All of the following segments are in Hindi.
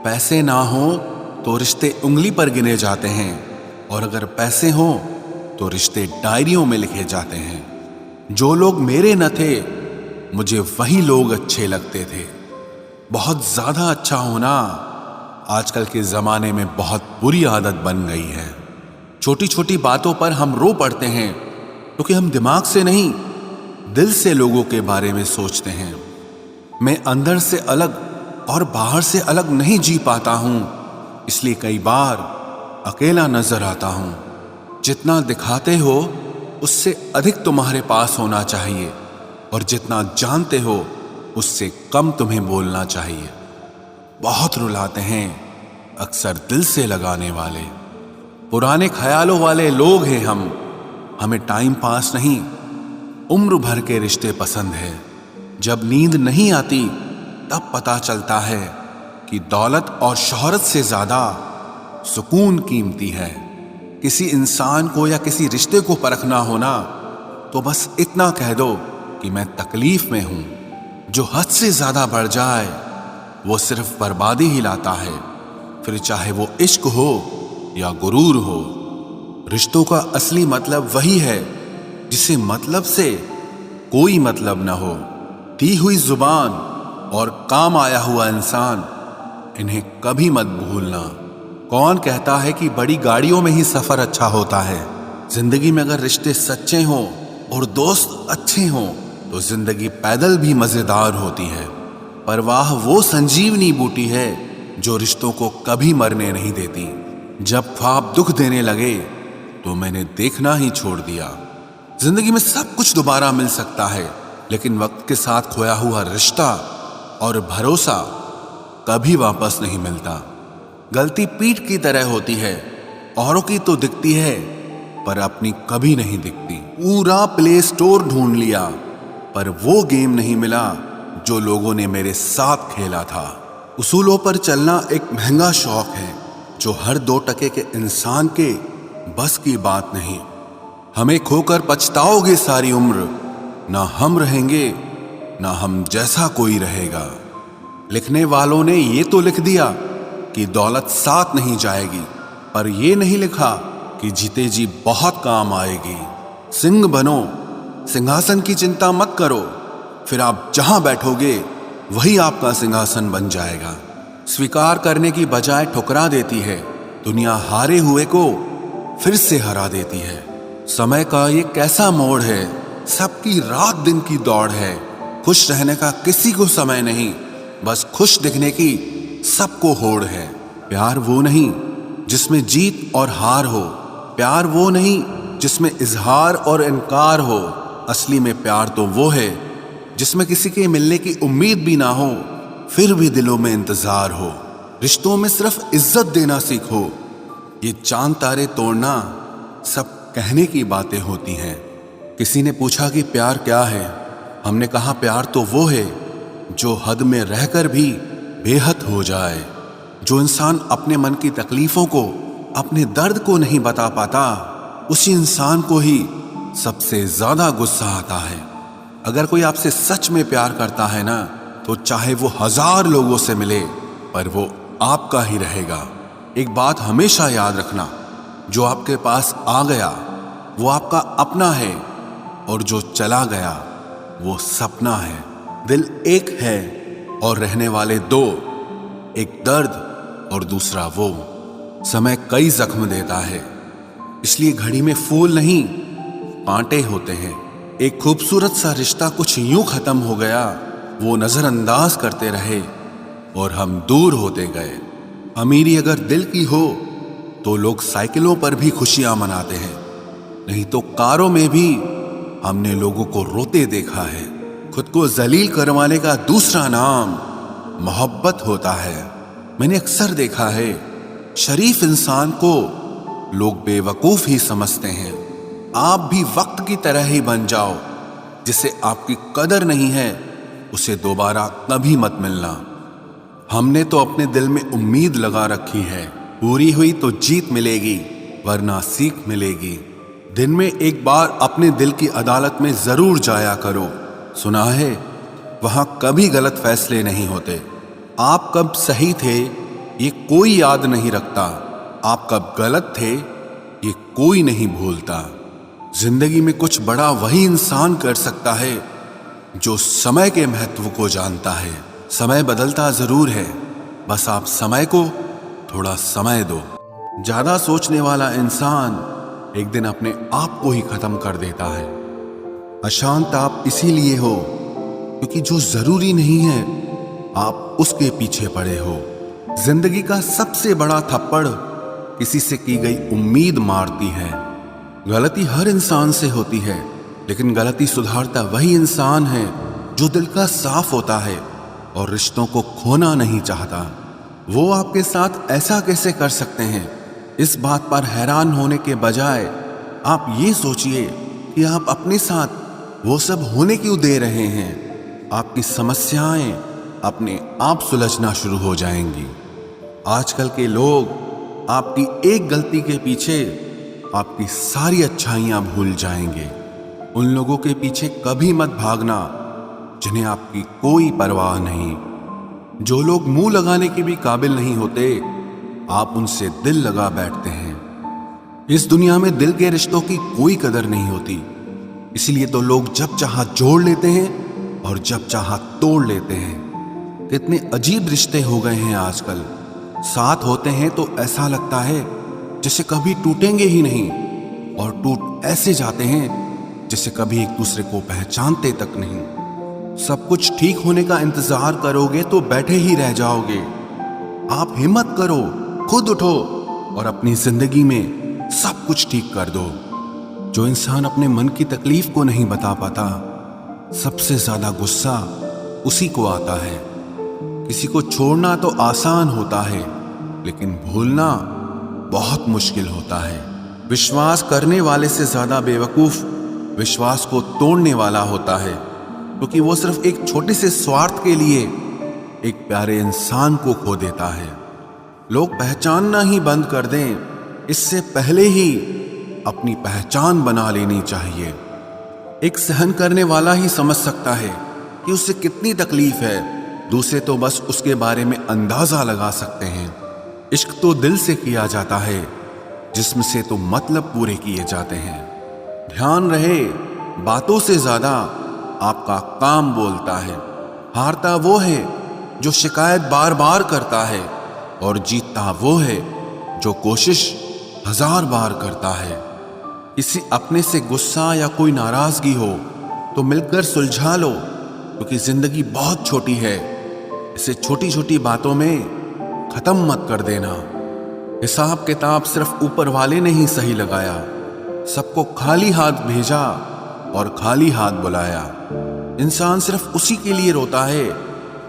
पैसे ना हो तो रिश्ते उंगली पर गिने जाते हैं, और अगर पैसे हो तो रिश्ते डायरियों में लिखे जाते हैं। जो लोग मेरे न थे मुझे वही लोग अच्छे लगते थे। बहुत ज्यादा अच्छा होना आजकल के जमाने में बहुत बुरी आदत बन गई है। छोटी छोटी बातों पर हम रो पड़ते हैं क्योंकि हम दिमाग से नहीं, दिल से लोगों के बारे में सोचते हैं। मैं अंदर से अलग और बाहर से अलग नहीं जी पाता हूं, इसलिए कई बार अकेला नजर आता हूं। जितना दिखाते हो उससे अधिक तुम्हारे पास होना चाहिए, और जितना जानते हो उससे कम तुम्हें बोलना चाहिए। बहुत रुलाते हैं अक्सर दिल से लगाने वाले, पुराने ख्यालों वाले लोग हैं हम। हमें टाइम पास नहीं, उम्र भर के रिश्ते पसंद है। जब नींद नहीं आती तब पता चलता है कि दौलत और शोहरत से ज्यादा सुकून कीमती है। किसी इंसान को या किसी रिश्ते को परखना होना तो बस इतना कह दो कि मैं तकलीफ में हूं। जो हद से ज्यादा बढ़ जाए वो सिर्फ बर्बादी ही लाता है, फिर चाहे वो इश्क हो या गुरूर हो। रिश्तों का असली मतलब वही है जिसे मतलब से कोई मतलब ना हो। दी हुई जुबान और काम आया हुआ इंसान, इन्हें कभी मत भूलना। कौन कहता है कि बड़ी गाड़ियों में ही सफर अच्छा होता है? जिंदगी में अगर रिश्ते सच्चे हों और दोस्त अच्छे हों तो जिंदगी पैदल भी मजेदार होती है। परवाह वो संजीवनी बूटी है जो रिश्तों को कभी मरने नहीं देती। जब ख्वाब दुख देने लगे तो मैंने देखना ही छोड़ दिया। जिंदगी में सब कुछ दोबारा मिल सकता है, लेकिन वक्त के साथ खोया हुआ रिश्ता और भरोसा कभी वापस नहीं मिलता। गलती पीठ की तरह होती है, औरों की तो दिखती है पर अपनी कभी नहीं दिखती। पूरा प्ले स्टोर ढूंढ लिया पर वो गेम नहीं मिला जो लोगों ने मेरे साथ खेला था। उसूलों पर चलना एक महंगा शौक है जो हर 2 टके के इंसान के बस की बात नहीं। हमें खोकर पछताओगे सारी उम्र, ना हम रहेंगे ना हम जैसा कोई रहेगा। लिखने वालों ने ये तो लिख दिया कि दौलत साथ नहीं जाएगी, पर ये नहीं लिखा कि जीते जी बहुत काम आएगी। सिंह बनो, सिंहासन की चिंता मत करो, फिर आप जहां बैठोगे वही आपका सिंहासन बन जाएगा। स्वीकार करने की बजाय ठुकरा देती है। दुनिया हारे हुए को फिर से हरा देती है। समय का ये कैसा मोड़ है, सबकी रात दिन की दौड़ है। खुश रहने का किसी को समय नहीं, बस खुश दिखने की सबको होड़ है। प्यार वो नहीं जिसमें जीत और हार हो, प्यार वो नहीं जिसमें इजहार और इनकार हो। असली में प्यार तो वो है जिसमें किसी के मिलने की उम्मीद भी ना हो, फिर भी दिलों में इंतजार हो। रिश्तों में सिर्फ इज्जत देना सीखो। ये चांद तारे तोड़ना सब कहने की बातें होती हैं। किसी ने पूछा कि प्यार क्या है? हमने कहा प्यार तो वो है जो हद में रहकर भी बेहद हो जाए। जो इंसान अपने मन की तकलीफों को, अपने दर्द को नहीं बता पाता, उसी इंसान को ही सबसे ज्यादा गुस्सा आता है। अगर कोई आपसे सच में प्यार करता है ना, तो चाहे वो 1000 लोगों से मिले पर वो आपका ही रहेगा। एक बात हमेशा याद रखना, जो आपके पास आ गया वो आपका अपना है, और जो चला गया वो सपना है। दिल एक है और रहने वाले 2, एक दर्द और दूसरा वो। समय कई जख्म देता है, इसलिए घड़ी में फूल नहीं कांटे होते हैं। एक खूबसूरत सा रिश्ता कुछ यूं खत्म हो गया, वो नजरअंदाज करते रहे और हम दूर होते गए। अमीरी अगर दिल की हो तो लोग साइकिलों पर भी खुशियां मनाते हैं, नहीं तो कारों में भी हमने लोगों को रोते देखा है। खुद को जलील करवाने का दूसरा नाम मोहब्बत होता है। मैंने अक्सर देखा है, शरीफ इंसान को लोग बेवकूफ ही समझते हैं। आप भी वक्त की तरह ही बन जाओ। जिसे आपकी कदर नहीं है उसे दोबारा कभी मत मिलना। हमने तो अपने दिल में उम्मीद लगा रखी है, पूरी हुई तो जीत मिलेगी वरना सीख मिलेगी। दिन में एक बार अपने दिल की अदालत में जरूर जाया करो। सुना है वहां कभी गलत फैसले नहीं होते। आप कब सही थे ये कोई याद नहीं रखता। आप कब गलत थे ये कोई नहीं भूलता। जिंदगी में कुछ बड़ा वही इंसान कर सकता है जो समय के महत्व को जानता है। समय बदलता जरूर है, बस आप समय को थोड़ा समय दो। ज्यादा सोचने वाला इंसान एक दिन अपने आप को ही खत्म कर देता है। अशांत आप इसीलिए हो क्योंकि जो जरूरी नहीं है आप उसके पीछे पड़े हो। जिंदगी का सबसे बड़ा थप्पड़ किसी से की गई उम्मीद मारती है। गलती हर इंसान से होती है, लेकिन गलती सुधारता वही इंसान है जो दिल का साफ होता है और रिश्तों को खोना नहीं चाहता। वो आपके साथ ऐसा कैसे कर सकते हैं, इस बात पर हैरान होने के बजाय आप ये सोचिए कि आप अपने साथ वो सब होने क्यों दे रहे हैं। आपकी समस्याएं अपने आप सुलझना शुरू हो जाएंगी। आजकल के लोग आपकी एक गलती के पीछे आपकी सारी अच्छाइयां भूल जाएंगे। उन लोगों के पीछे कभी मत भागना जिन्हें आपकी कोई परवाह नहीं। जो लोग मुंह लगाने के भी काबिल नहीं होते, आप उनसे दिल लगा बैठते हैं। इस दुनिया में दिल के रिश्तों की कोई कदर नहीं होती, इसलिए तो लोग जब चाहा जोड़ लेते हैं और जब चाहा तोड़ लेते हैं। कितने अजीब रिश्ते हो गए हैं आजकल। साथ होते हैं तो ऐसा लगता है जैसे कभी टूटेंगे ही नहीं, और टूट ऐसे जाते हैं जैसे कभी एक दूसरे को पहचानते तक नहीं। सब कुछ ठीक होने का इंतजार करोगे तो बैठे ही रह जाओगे। आप हिम्मत करो, खुद उठो और अपनी जिंदगी में सब कुछ ठीक कर दो। जो इंसान अपने मन की तकलीफ को नहीं बता पाता, सबसे ज्यादा गुस्सा उसी को आता है। किसी को छोड़ना तो आसान होता है, लेकिन भूलना बहुत मुश्किल होता है। विश्वास करने वाले से ज्यादा बेवकूफ विश्वास को तोड़ने वाला होता है, क्योंकि वो सिर्फ एक छोटे से स्वार्थ के लिए एक प्यारे इंसान को खो देता है। लोग पहचानना ही बंद कर दें, इससे पहले ही अपनी पहचान बना लेनी चाहिए। एक सहन करने वाला ही समझ सकता है कि उससे कितनी तकलीफ है, दूसरे तो बस उसके बारे में अंदाजा लगा सकते हैं। इश्क तो दिल से किया जाता है, जिस्म से तो मतलब पूरे किए जाते हैं। ध्यान रहे, बातों से ज्यादा आपका काम बोलता है। हारता वो है जो शिकायत बार बार करता है, और जीतता वो है जो कोशिश 1000 बार करता है। किसी अपने से गुस्सा या कोई नाराजगी हो तो मिलकर सुलझा लो, क्योंकि जिंदगी बहुत छोटी है। इसे छोटी छोटी बातों में खत्म मत कर देना। हिसाब किताब सिर्फ ऊपर वाले ने ही सही लगाया। सबको खाली हाथ भेजा और खाली हाथ बुलाया। इंसान सिर्फ उसी के लिए रोता है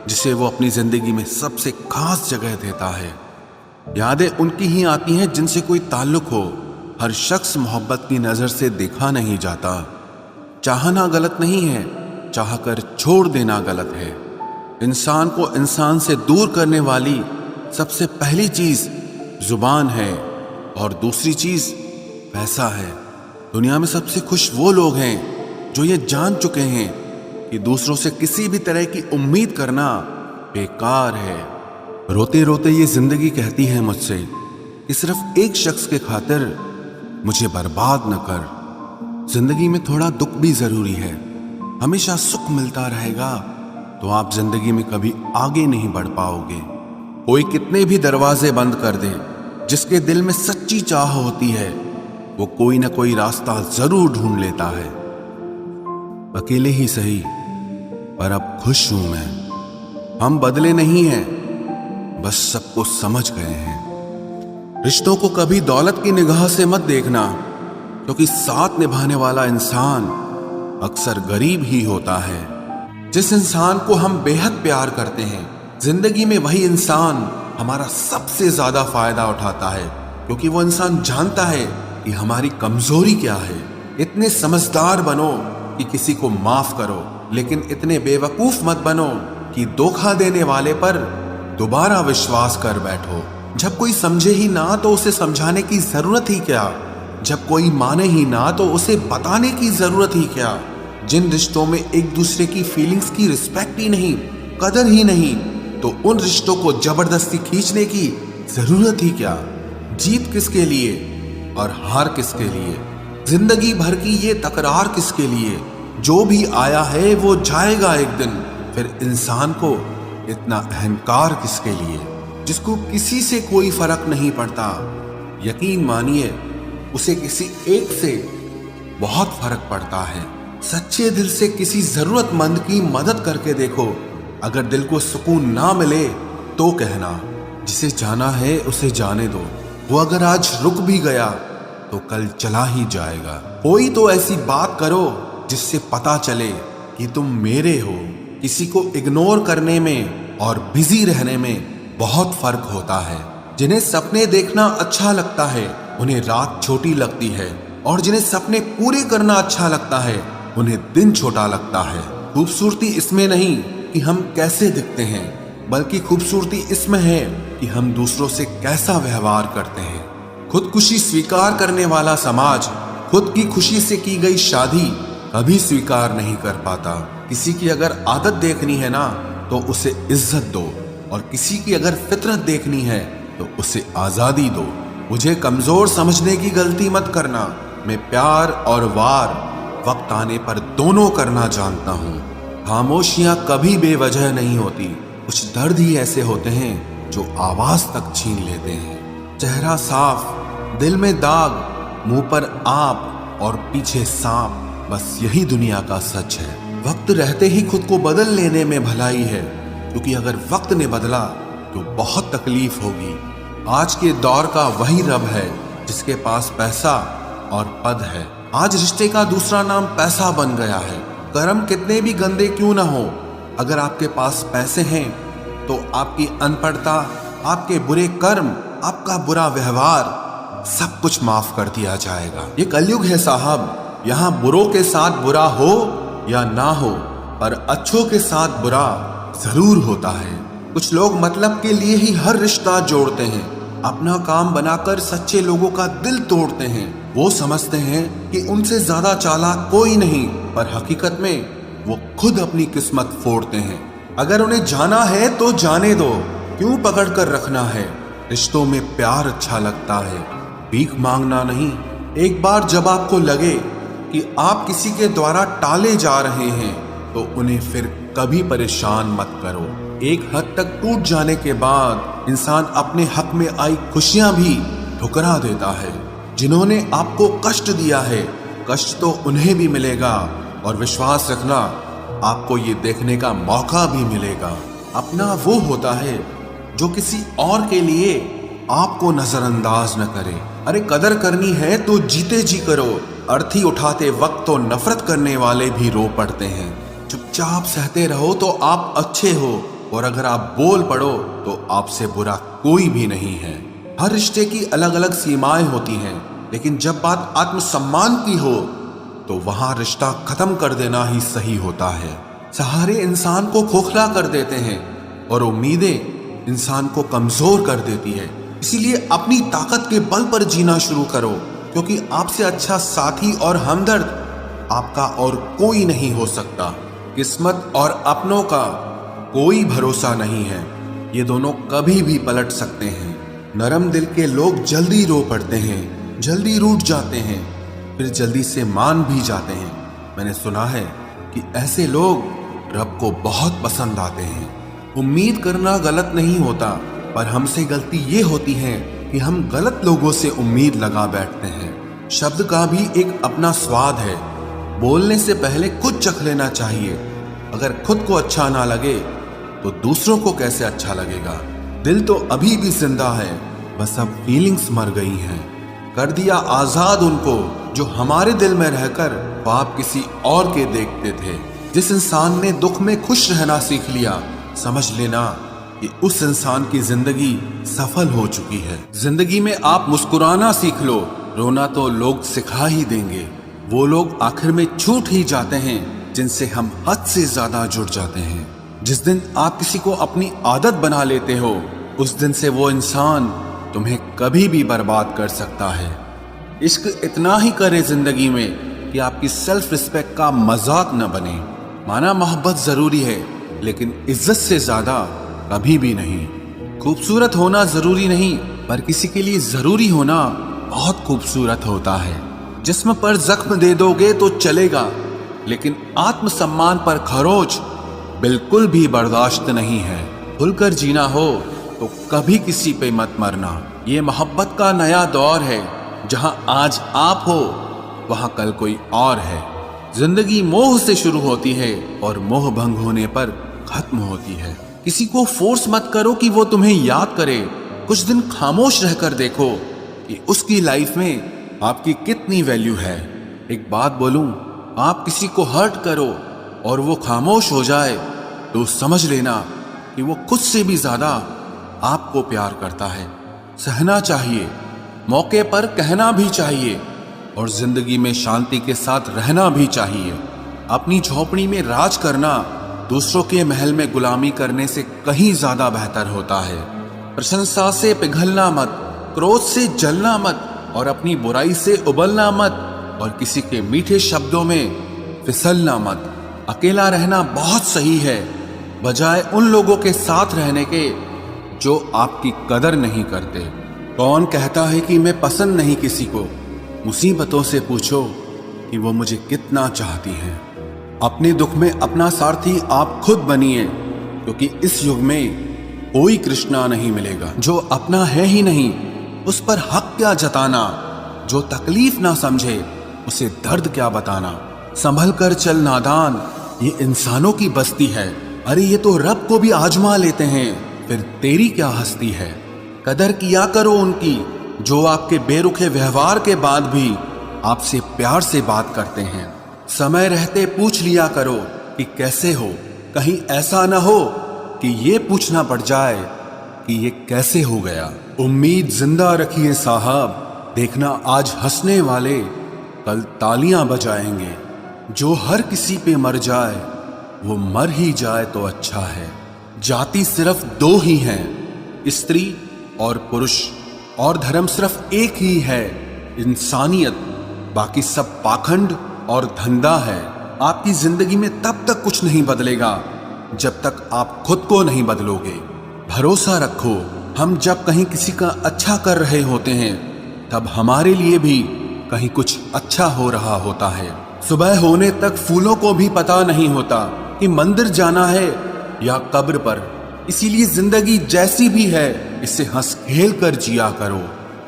जिसे वो अपनी जिंदगी में सबसे खास जगह देता है। यादें उनकी ही आती हैं जिनसे कोई ताल्लुक हो। हर शख्स मोहब्बत की नजर से देखा नहीं जाता। चाहना गलत नहीं है, चाहकर छोड़ देना गलत है। इंसान को इंसान से दूर करने वाली सबसे पहली चीज जुबान है, और दूसरी चीज पैसा है। दुनिया में सबसे खुश वो लोग हैं जो ये जान चुके हैं कि दूसरों से किसी भी तरह की उम्मीद करना बेकार है। रोते रोते ये जिंदगी कहती है मुझसे कि सिर्फ एक शख्स के खातिर मुझे बर्बाद न कर। जिंदगी में थोड़ा दुख भी जरूरी है। हमेशा सुख मिलता रहेगा तो आप जिंदगी में कभी आगे नहीं बढ़ पाओगे। कोई कितने भी दरवाजे बंद कर दे, जिसके दिल में सच्ची चाह होती है वो कोई ना कोई रास्ता जरूर ढूंढ लेता है। अकेले ही सही, पर अब खुश हूं मैं। हम बदले नहीं हैं, बस सबको समझ गए हैं। रिश्तों को कभी दौलत की निगाह से मत देखना, क्योंकि साथ निभाने वाला इंसान अक्सर गरीब ही होता है। जिस इंसान को हम बेहद प्यार करते हैं, जिंदगी में वही इंसान हमारा सबसे ज्यादा फायदा उठाता है, क्योंकि वो इंसान जानता है कि हमारी कमजोरी क्या है। इतने समझदार बनो कि किसी को माफ करो, लेकिन इतने बेवकूफ मत बनो कि धोखा देने वाले पर दोबारा विश्वास कर बैठो। जब कोई समझे ही ना तो उसे समझाने की जरूरत ही क्या। जब कोई माने ही ना तो उसे बताने की जरूरत ही क्या। जिन रिश्तों में एक दूसरे की फीलिंग्स की रिस्पेक्ट ही नहीं, कदर ही नहीं, तो उन रिश्तों को जबरदस्ती खींचने की जरूरत ही क्या, जीत किसके लिए और हार किसके लिए, जिंदगी भर की ये तकरार किसके लिए। जो भी आया है वो जाएगा एक दिन, फिर इंसान को इतना अहंकार किसके लिए, जिसको किसी से कोई फर्क नहीं पड़ता। यकीन मानिए, उसे किसी एक से बहुत फर्क पड़ता है। सच्चे दिल से किसी जरूरतमंद की मदद करके देखो। अगर दिल को सुकून ना मिले तो कहना, जिसे जाना है उसे जाने दो। वो अगर आज रुक भी गया तो कल चला ही जाएगा। कोई तो ऐसी बात करो जिससे पता चले कि तुम मेरे हो। किसी को इग्नोर करने में और बिजी रहने में बहुत फर्क होता है। जिन्हें सपने देखना अच्छा लगता है उन्हें रात छोटी लगती है, और जिन्हें सपने पूरे करना अच्छा लगता है उन्हें दिन छोटा लगता है। खूबसूरती इसमें नहीं कि हम कैसे दिखते हैं, बल्कि खूबसूरती इसमें है कि हम दूसरों से कैसा व्यवहार करते हैं। खुदकुशी स्वीकार करने वाला समाज खुद की खुशी से की गई शादी कभी स्वीकार नहीं कर पाता। किसी की अगर आदत देखनी है ना तो उसे इज्जत दो, और किसी की अगर फितरत देखनी है तो उसे आजादी दो। मुझे कमजोर समझने की गलती मत करना। मैं प्यार और वार वक्त आने पर दोनों करना जानता हूँ। खामोशियां कभी बेवजह नहीं होती। कुछ दर्द ही ऐसे होते हैं जो आवाज तक छीन लेते हैं। चेहरा साफ, दिल में दाग, मुंह पर आप और पीछे सांप, बस यही दुनिया का सच है। वक्त रहते ही खुद को बदल लेने में भलाई है, क्योंकि अगर वक्त ने बदला तो बहुत तकलीफ होगी। आज के दौर का वही रब है जिसके पास पैसा और पद है। आज रिश्ते का दूसरा नाम पैसा बन गया है। कर्म कितने भी गंदे क्यों ना हो, अगर आपके पास पैसे हैं तो आपकी अनपढ़ता, आपके बुरे कर्म, आपका बुरा व्यवहार सब कुछ माफ कर दिया जाएगा। ये कलयुग है साहब। यहाँ बुरों के साथ बुरा हो या ना हो, पर अच्छों के साथ बुरा जरूर होता है। कुछ लोग मतलब के लिए ही हर रिश्ता जोड़ते हैं। अपना काम बनाकर सच्चे लोगों का दिल तोड़ते हैं। वो समझते हैं कि उनसे ज्यादा चालाक कोई नहीं, पर हकीकत में वो खुद अपनी किस्मत फोड़ते हैं। अगर उन्हें जाना है तो जाने दो, क्यों पकड़ कर रखना है। रिश्तों में प्यार अच्छा लगता है, भीख मांगना नहीं। एक बार जब आपको लगे कि आप किसी के द्वारा टाले जा रहे हैं तो उन्हें फिर कभी परेशान मत करो। एक हद तक टूट जाने के बाद इंसान अपने हक में आई खुशियां भी ठुकरा देता है। जिन्होंने आपको कष्ट दिया है, कष्ट तो उन्हें भी मिलेगा, और विश्वास रखना, आपको ये देखने का मौका भी मिलेगा। अपना वो होता है जो किसी और के लिए आपको नजरअंदाज न करे। अरे कदर करनी है तो जीते जी करो। अर्थी उठाते वक्त तो नफरत करने वाले भी रो पड़ते हैं। चुपचाप सहते रहो तो आप अच्छे हो, और अगर आप बोल पड़ो तो आपसे बुरा कोई भी नहीं है। हर रिश्ते की अलग अलग सीमाएं होती हैं, लेकिन जब बात आत्मसम्मान की हो तो वहां रिश्ता खत्म कर देना ही सही होता है। सहारे इंसान को खोखला कर देते हैं और उम्मीदें इंसान को कमजोर कर देती है। इसीलिए अपनी ताकत के बल पर जीना शुरू करो, क्योंकि आपसे अच्छा साथी और हमदर्द आपका और कोई नहीं हो सकता। किस्मत और अपनों का कोई भरोसा नहीं है, ये दोनों कभी भी पलट सकते हैं। नरम दिल के लोग जल्दी रो पड़ते हैं, जल्दी रूठ जाते हैं, फिर जल्दी से मान भी जाते हैं। मैंने सुना है कि ऐसे लोग रब को बहुत पसंद आते हैं। उम्मीद करना गलत नहीं होता, पर हमसे गलती ये होती है कि हम गलत लोगों से उम्मीद लगा बैठते हैं। शब्द का भी एक अपना स्वाद है। बोलने से पहले खुद चख लेना चाहिए। अगर खुद को अच्छा ना लगे तो दूसरों को कैसे अच्छा लगेगा। दिल तो अभी भी जिंदा है, बस अब फीलिंग्स मर गई हैं। कर दिया आजाद उनको जो हमारे दिल में रहकर ख्वाब किसी और के देखते थे। जिस इंसान ने दुख में खुश रहना सीख लिया, समझ लेना कि उस इंसान की जिंदगी सफल हो चुकी है। जिंदगी में आप मुस्कुराना सीख लो, रोना तो लोग सिखा ही देंगे। वो लोग आखिर में छूट ही जाते हैं जिनसे हम हद से ज्यादा जुड़ जाते हैं। जिस दिन आप किसी को अपनी आदत बना लेते हो, उस दिन से वो इंसान तुम्हें कभी भी बर्बाद कर सकता है। इश्क इतना ही करे जिंदगी में कि आपकी सेल्फ रिस्पेक्ट का मजाक न बने। माना मोहब्बत जरूरी है, लेकिन इज्जत से ज्यादा कभी भी नहीं। खूबसूरत होना जरूरी नहीं, पर किसी के लिए जरूरी होना बहुत खूबसूरत होता है। जिस्म पर जख्म दे दोगे तो चलेगा, लेकिन आत्मसम्मान पर खरोच बिल्कुल भी बर्दाश्त नहीं है। खुलकर जीना हो तो कभी किसी पे मत मरना। ये मोहब्बत का नया दौर है, जहां आज आप हो वहां कल कोई और है। जिंदगी मोह से शुरू होती है और मोह भंग होने पर खत्म होती है। किसी को फोर्स मत करो कि वो तुम्हें याद करे। कुछ दिन खामोश रहकर देखो कि उसकी लाइफ में आपकी कितनी वैल्यू है। एक बात बोलूं, आप किसी को हर्ट करो और वो खामोश हो जाए तो समझ लेना कि वो खुद से भी ज्यादा आपको प्यार करता है। सहना चाहिए, मौके पर कहना भी चाहिए और जिंदगी में शांति के साथ रहना भी चाहिए। अपनी झोपड़ी में राज करना दूसरों के महल में गुलामी करने से कहीं ज्यादा बेहतर होता है। प्रशंसा से पिघलना मत, क्रोध से जलना मत और अपनी बुराई से उबलना मत और किसी के मीठे शब्दों में फिसलना मत। अकेला रहना बहुत सही है, बजाय उन लोगों के साथ रहने के जो आपकी कदर नहीं करते। कौन कहता है कि मैं पसंद नहीं किसी को? मुसीबतों से पूछो कि वो मुझे कितना चाहती हैं। अपने दुख में अपना सारथी आप खुद बनिए, क्योंकि इस युग में कोई कृष्णा नहीं मिलेगा। जो अपना है ही नहीं उस पर हक क्या जताना, जो तकलीफ ना समझे उसे दर्द क्या बताना। संभल कर चल नादान, ये इंसानों की बस्ती है। अरे ये तो रब को भी आजमा लेते हैं, फिर तेरी क्या हस्ती है। कदर किया करो उनकी जो आपके बेरुखे व्यवहार के बाद भी आपसे प्यार से बात करते हैं। समय रहते पूछ लिया करो कि कैसे हो, कहीं ऐसा ना हो कि ये पूछना पड़ जाए कि ये कैसे हो गया। उम्मीद जिंदा रखिए साहब, देखना आज हंसने वाले कल तालियां बजाएंगे। जो हर किसी पे मर जाए वो मर ही जाए तो अच्छा है। जाति सिर्फ दो ही हैं, स्त्री और पुरुष, और धर्म सिर्फ एक ही है, इंसानियत। बाकी सब पाखंड और धंधा है। आपकी जिंदगी में तब तक कुछ नहीं बदलेगा जब तक आप खुद को नहीं बदलोगे। भरोसा रखो, हम जब कहीं किसी का अच्छा कर रहे होते हैं तब हमारे लिए भी कहीं कुछ अच्छा हो रहा होता है। सुबह होने तक फूलों को भी पता नहीं होता कि मंदिर जाना है या कब्र पर। इसीलिए जिंदगी जैसी भी है इसे हंस खेल कर जिया करो,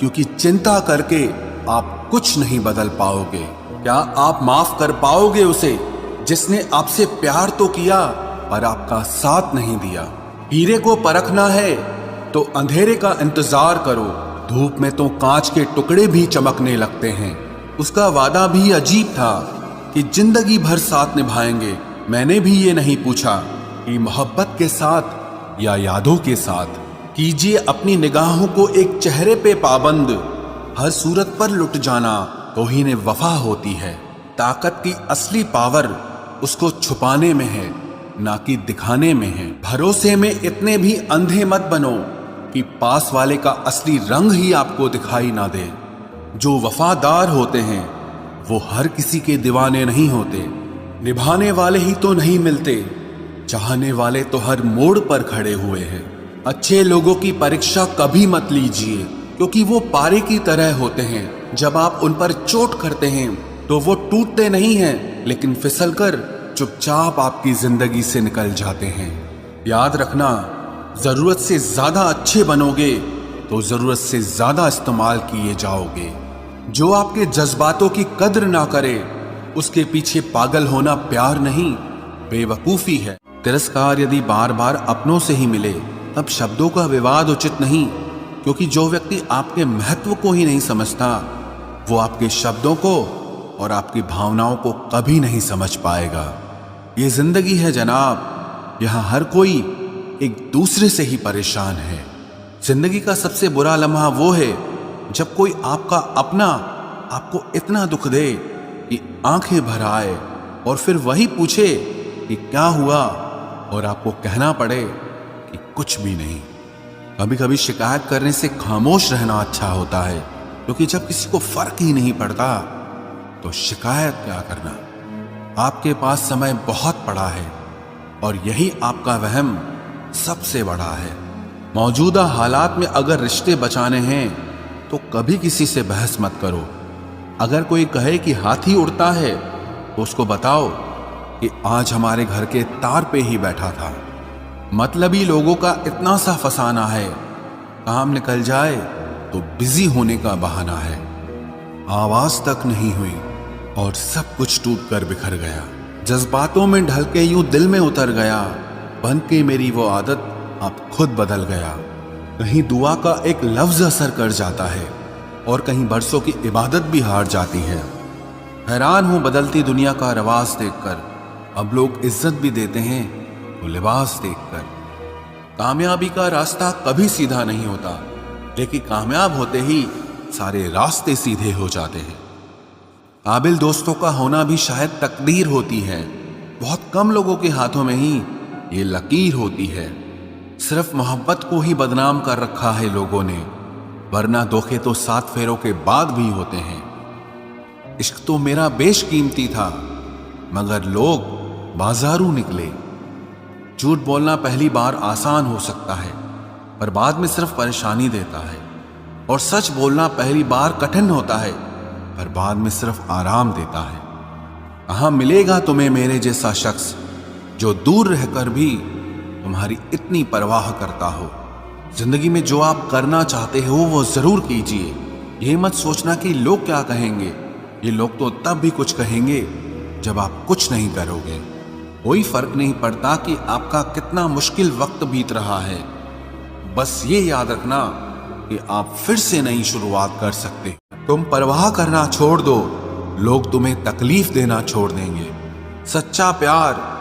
क्योंकि चिंता करके आप कुछ नहीं बदल पाओगे। क्या आप माफ कर पाओगे उसे जिसने आपसे प्यार तो किया पर आपका साथ नहीं दिया? हीरे को परखना है तो अंधेरे का इंतजार करो। धूप में तो कांच के टुकड़े भी चमकने लगते हैं। उसका वादा भी अजीब था कि जिंदगी भर साथ निभाएंगे। मैंने भी ये नहीं पूछा कि मोहब्बत के साथ या यादों के साथ। कीजिए अपनी निगाहों को एक चेहरे पे पाबंद, हर सूरत पर लुट जाना तो ही ने वफा होती है। ताकत की असली पावर उसको छुपाने में है, ना कि दिखाने में है। भरोसे में इतने भी अंधे मत बनो कि पास वाले का असली रंग ही आपको दिखाई ना दे। जो वफादार होते हैं वो हर किसी के दीवाने नहीं होते। निभाने वाले ही तो नहीं मिलते, चाहने वाले तो हर मोड़ पर खड़े हुए हैं। अच्छे लोगों की परीक्षा कभी मत लीजिए, क्योंकि वो पारे की तरह होते हैं। जब आप उन पर चोट करते हैं तो वो टूटते नहीं हैं, लेकिन फिसलकर चुपचाप आपकी जिंदगी से निकल जाते हैं। याद रखना, जरूरत से ज्यादा अच्छे बनोगे तो जरूरत से ज्यादा इस्तेमाल किए जाओगे। जो आपके जज्बातों की कद्र ना करे उसके पीछे पागल होना प्यार नहीं, बेवकूफी है। तिरस्कार यदि बार बार अपनों से ही मिले तब शब्दों का विवाद उचित नहीं, क्योंकि जो व्यक्ति आपके महत्व को ही नहीं समझता वो आपके शब्दों को और आपकी भावनाओं को कभी नहीं समझ पाएगा। ये जिंदगी है जनाब, यहाँ हर कोई एक दूसरे से ही परेशान है। जिंदगी का सबसे बुरा लम्हा वो है जब कोई आपका अपना आपको इतना दुख दे कि आंखें भर आए और फिर वही पूछे कि क्या हुआ और आपको कहना पड़े कि कुछ भी नहीं। कभी कभी शिकायत करने से खामोश रहना अच्छा होता है, क्योंकि जब किसी को फर्क ही नहीं पड़ता तो शिकायत क्या करना। आपके पास समय बहुत पड़ा है और यही आपका वहम सबसे बड़ा है। मौजूदा हालात में अगर रिश्ते बचाने हैं तो कभी किसी से बहस मत करो। अगर कोई कहे कि हाथी उड़ता है तो उसको बताओ कि आज हमारे घर के तार पे ही बैठा था। मतलबी लोगों का इतना सा फसाना है, काम निकल जाए तो बिजी होने का बहाना है। आवाज तक नहीं हुई और सब कुछ टूट कर बिखर गया। जज्बातों में ढल के यूं दिल में उतर गया, बन के मेरी वो आदत अब खुद बदल गया। कहीं दुआ का एक लफ्ज असर कर जाता है और कहीं बरसों की इबादत भी हार जाती है। हैरान हूं बदलती दुनिया का रवाज देखकर, अब लोग इज्जत भी देते हैं तो लिबास देखकर। कामयाबी का रास्ता कभी सीधा नहीं होता, लेकिन कामयाब होते ही सारे रास्ते सीधे हो जाते हैं। काबिल दोस्तों का होना भी शायद तकदीर होती है। बहुत कम लोगों के हाथों में ही ये लकीर होती है। सिर्फ मोहब्बत को ही बदनाम कर रखा है लोगों ने, वरना धोखे तो 7 फेरों के बाद भी होते हैं। इश्क तो मेरा बेशकीमती था, मगर लोग बाजारू निकले। झूठ बोलना पहली बार आसान हो सकता है, पर बाद में सिर्फ परेशानी देता है। और सच बोलना पहली बार कठिन होता है, पर बाद में सिर्फ आराम देता है। कहाँ मिलेगा तुम्हें मेरे जैसा शख्स जो दूर रहकर भी तुम्हारी इतनी परवाह करता हो। जिंदगी में जो आप करना चाहते हो वो जरूर कीजिए। ये मत सोचना कि लोग क्या कहेंगे, ये लोग तो तब भी कुछ कहेंगे जब आप कुछ नहीं करोगे। कोई फर्क नहीं पड़ता कि आपका कितना मुश्किल वक्त बीत रहा है, बस ये याद रखना कि आप फिर से नई शुरुआत कर सकते। तुम परवाह करना छोड़ दो, लोग तुम्हें तकलीफ देना छोड़ देंगे। सच्चा प्यार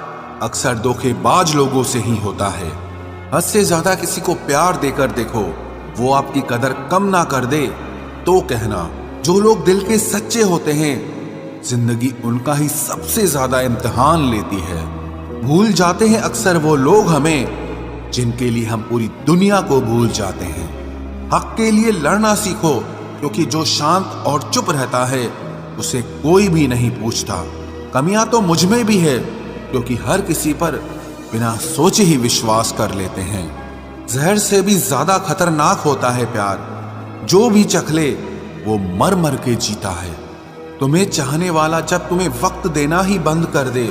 अक्सर धोखेबाज लोगों से ही होता है। हद से ज्यादा किसी को प्यार देकर देखो, वो आपकी कदर कम ना कर दे तो कहना। जो लोग दिल के सच्चे होते हैं, जिंदगी उनका ही सबसे ज्यादा इम्तिहान लेती है। भूल जाते हैं अक्सर वो लोग हमें जिनके लिए हम पूरी दुनिया को भूल जाते हैं। हक के लिए लड़ना सीखो, क्योंकि जो शांत और चुप रहता है उसे कोई भी नहीं पूछता। कमियां तो मुझ में भी है, क्योंकि हर किसी पर बिना सोचे ही विश्वास कर लेते हैं। जहर से भी ज्यादा खतरनाक होता है प्यार, जो भी चख ले वो मर मर के जीता है। तुम्हें चाहने वाला जब तुम्हें वक्त देना ही बंद कर दे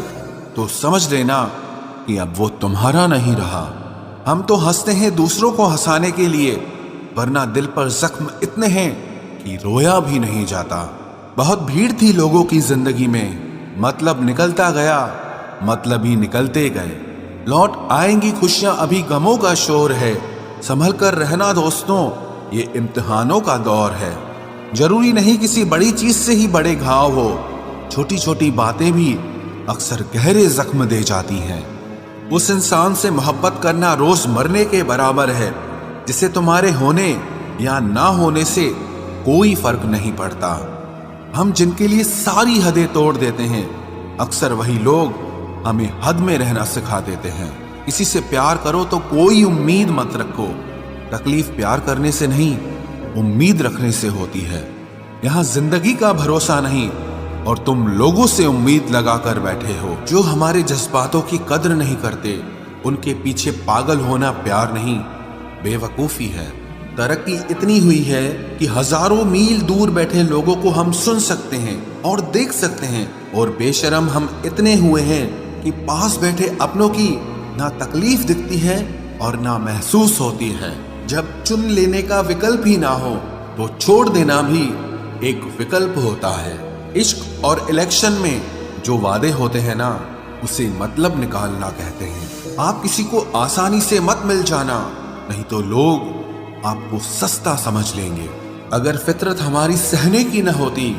तो समझ लेना कि अब वो तुम्हारा नहीं रहा। हम तो हंसते हैं दूसरों को हंसाने के लिए, वरना दिल पर जख्म इतने हैं कि रोया भी नहीं जाता। बहुत भीड़ थी लोगों की जिंदगी में, मतलब निकलता गया, मतलब ही निकलते गए। लौट आएंगी खुशियां, अभी गमों का शोर है। संभल कर रहना दोस्तों, ये इम्तिहानों का दौर है। जरूरी नहीं किसी बड़ी चीज से ही बड़े घाव हो, छोटी छोटी बातें भी अक्सर गहरे जख्म दे जाती हैं। उस इंसान से मोहब्बत करना रोज मरने के बराबर है, जिसे तुम्हारे होने या ना होने से कोई फर्क नहीं पड़ता। हम जिनके लिए सारी हदें तोड़ देते हैं, अक्सर वही लोग हमें हद में रहना सिखा देते हैं। किसी से प्यार करो तो कोई उम्मीद मत रखो। तकलीफ प्यार करने से नहीं, उम्मीद रखने से होती है। यहाँ जिंदगी का भरोसा नहीं और तुम लोगों से उम्मीद लगा कर बैठे हो जो हमारे जज्बातों की कद्र नहीं करते। उनके पीछे पागल होना प्यार नहीं, बेवकूफी है। तरक्की इतनी हुई है कि हजारों मील दूर बैठे लोगों को हम सुन सकते हैं और देख सकते हैं, और बेशरम हम इतने हुए हैं कि पास बैठे अपनों की ना तकलीफ दिखती है और ना महसूस होती है। जब चुन लेने का विकल्प ही ना हो तो छोड़ देना भी एक विकल्प होता है। इश्क और इलेक्शन में जो वादे होते हैं ना, उसे मतलब निकालना कहते हैं। आप किसी को आसानी से मत मिल जाना, नहीं तो लोग आपको सस्ता समझ लेंगे। अगर फितरत हमारी सहने की न होती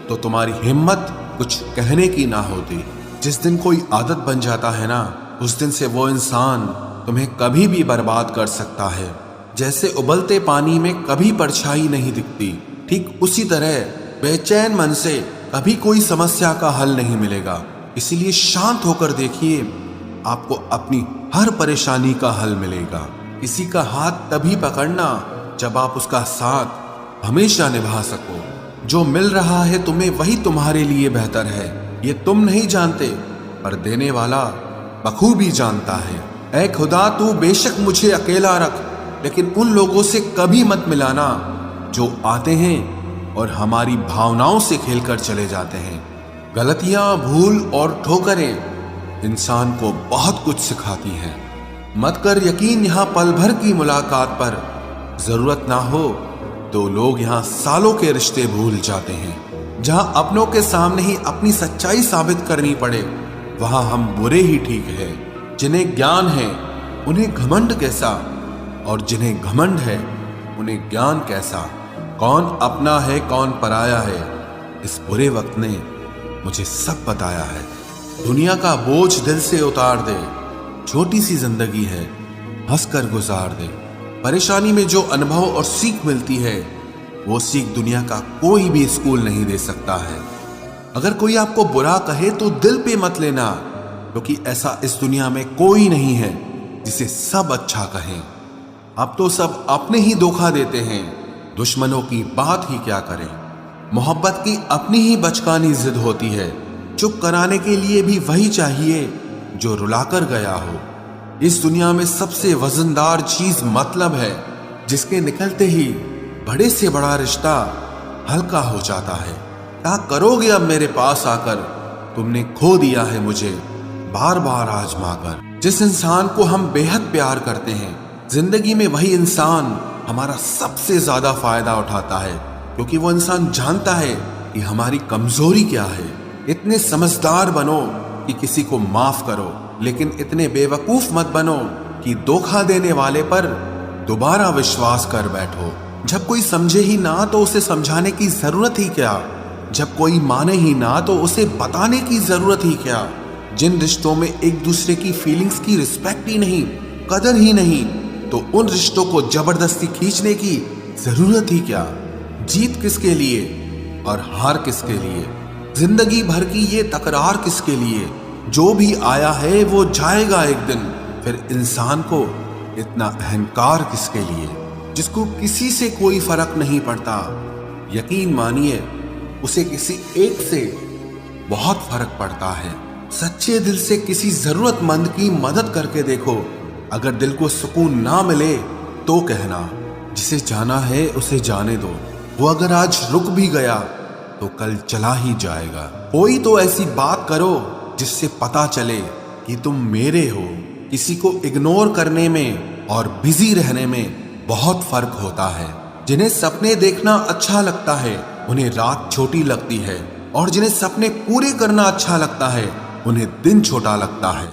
तो तुम्हारी हिम्मत कुछ कहने की ना होती। जिस दिन कोई आदत बन जाता है ना, उस दिन से वो इंसान तुम्हें कभी भी बर्बाद कर सकता है। जैसे उबलते पानी में कभी परछाई नहीं दिखती, ठीक उसी तरह बेचैन मन से कभी कोई समस्या का हल नहीं मिलेगा। इसीलिए शांत होकर देखिए, आपको अपनी हर परेशानी का हल मिलेगा। किसी का हाथ तभी पकड़ना जब आप उसका साथ हमेशा निभा सको। जो मिल रहा है तुम्हें वही तुम्हारे लिए बेहतर है, ये तुम नहीं जानते पर देने वाला बखूबी जानता है। ऐ खुदा तू बेशक मुझे अकेला रख, लेकिन उन लोगों से कभी मत मिलाना जो आते हैं और हमारी भावनाओं से खेलकर चले जाते हैं। गलतियां, भूल और ठोकरें इंसान को बहुत कुछ सिखाती हैं। मत कर यकीन यहां पल भर की मुलाकात पर, जरूरत ना हो तो लोग यहां सालों के रिश्ते भूल जाते हैं। जहां अपनों के सामने ही अपनी सच्चाई साबित करनी पड़े, वहां हम बुरे ही ठीक है। जिन्हें ज्ञान है उन्हें घमंड कैसा, और जिन्हें घमंड है उन्हें ज्ञान कैसा। कौन अपना है कौन पराया है, इस बुरे वक्त ने मुझे सब बताया है। दुनिया का बोझ दिल से उतार दे, छोटी सी जिंदगी है, हंसकर गुजार दे। परेशानी में जो अनुभव और सीख मिलती है, वो सीख दुनिया का कोई भी स्कूल नहीं दे सकता है। अगर कोई आपको बुरा कहे तो दिल पे मत लेना, क्योंकि ऐसा इस दुनिया में कोई नहीं है जिसे सब अच्छा कहें। अब तो सब अपने ही धोखा देते हैं, दुश्मनों की बात ही क्या करें। मोहब्बत की अपनी ही बचकानी जिद होती है, चुप कराने के लिए भी वही चाहिए जो रुलाकर गया हो। इस दुनिया में सबसे वजनदार चीज मतलब है, जिसके निकलते ही बड़े से बड़ा रिश्ता हल्का हो जाता है। क्या करोगे अब मेरे पास आकर, तुमने खो दिया है मुझे बार बार आजमा कर। जिस इंसान को हम बेहद प्यार करते हैं, जिंदगी में वही इंसान हमारा सबसे ज्यादा फायदा उठाता है, क्योंकि वो इंसान जानता है कि हमारी कमजोरी क्या है। इतने समझदार बनो कि किसी को माफ करो, लेकिन इतने बेवकूफ मत बनो कि धोखा देने वाले पर दोबारा विश्वास कर बैठो। जब कोई समझे ही ना तो उसे समझाने की जरूरत ही क्या, जब कोई माने ही ना तो उसे बताने की जरूरत ही क्या। जिन रिश्तों में एक दूसरे की फीलिंग्स की रिस्पेक्ट ही नहीं, कदर ही नहीं, तो उन रिश्तों को जबरदस्ती खींचने की जरूरत ही क्या। जीत किसके लिए और हार किसके लिए, जिंदगी भर की ये तकरार किसके लिए। जो भी आया है वो जाएगा एक दिन, फिर इंसान को इतना अहंकार किसके लिए, जिसको किसी से कोई फर्क नहीं पड़ता। यकीन मानिए उसे किसी एक से बहुत फर्क पड़ता है। सच्चे दिल से किसी जरूरतमंद की मदद करके देखो, अगर दिल को सुकून ना मिले तो कहना, जिसे जाना है उसे जाने दो। वो अगर आज रुक भी गया तो कल चला ही जाएगा। कोई तो ऐसी बात करो जिससे पता चले कि तुम मेरे हो। किसी को इग्नोर करने में और बिजी रहने में बहुत फर्क होता है। जिन्हें सपने देखना अच्छा लगता है उन्हें रात छोटी लगती है, और जिन्हें सपने पूरे करना अच्छा लगता है उन्हें दिन छोटा लगता है।